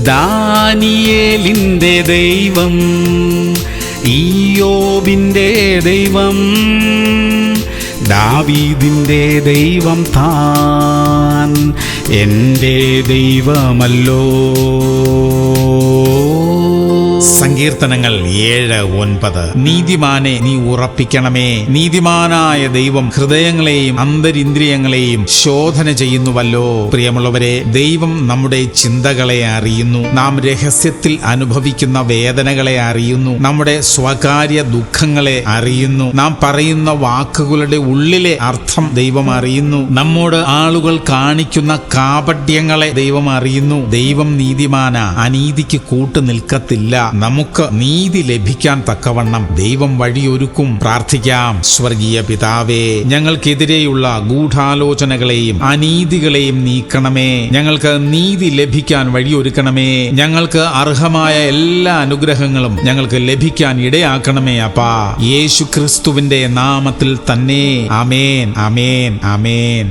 ദാനിയേലിൻ്റെ ദൈവം, ഇയ്യോബിൻ്റെ ദൈവം, ദാവീദിൻ്റെ ദൈവം താൻ എൻ്റെ ദൈവമല്ലോ. സങ്കീർത്തനങ്ങൾ 7:9. നീതിമാനെ നീ ഉറപ്പിക്കണമേ, നീതിമാനായ ദൈവം ഹൃദയങ്ങളെയും അന്തരിന്ദ്രിയങ്ങളെയും ശോധന ചെയ്യുന്നുവല്ലോ. പ്രിയമുള്ളവരെ, ദൈവം നമ്മുടെ ചിന്തകളെ അറിയുന്നു, നാം രഹസ്യത്തിൽ അനുഭവിക്കുന്ന വേദനകളെ അറിയുന്നു, നമ്മുടെ സ്വകാര്യ ദുഃഖങ്ങളെ അറിയുന്നു, നാം പറയുന്ന വാക്കുകളുടെ ഉള്ളിലെ അർത്ഥം ദൈവം അറിയുന്നു, നമ്മോട് ആളുകൾ കാണിക്കുന്ന കാപട്യങ്ങളെ ദൈവം അറിയുന്നു. ദൈവം നീതിമാന, അനീതിക്ക് കൂട്ടു നിൽക്കത്തില്ല. നമുക്ക് നീതി ലഭിക്കാൻ തക്കവണ്ണം ദൈവം വഴിയൊരുക്കും. പ്രാർത്ഥിക്കാം. സ്വർഗീയ പിതാവേ, ഞങ്ങൾക്കെതിരെയുള്ള ഗൂഢാലോചനകളെയും അനീതികളെയും നീക്കണമേ. ഞങ്ങൾക്ക് നീതി ലഭിക്കാൻ വഴിയൊരുക്കണമേ. ഞങ്ങൾക്ക് അർഹമായ എല്ലാ അനുഗ്രഹങ്ങളും ഞങ്ങൾക്ക് ലഭിക്കാൻ ഇടയാക്കണമേ അപ്പാ. യേശു ക്രിസ്തുവിന്റെ നാമത്തിൽ തന്നെ. ആമേൻ, ആമേൻ, ആമേൻ.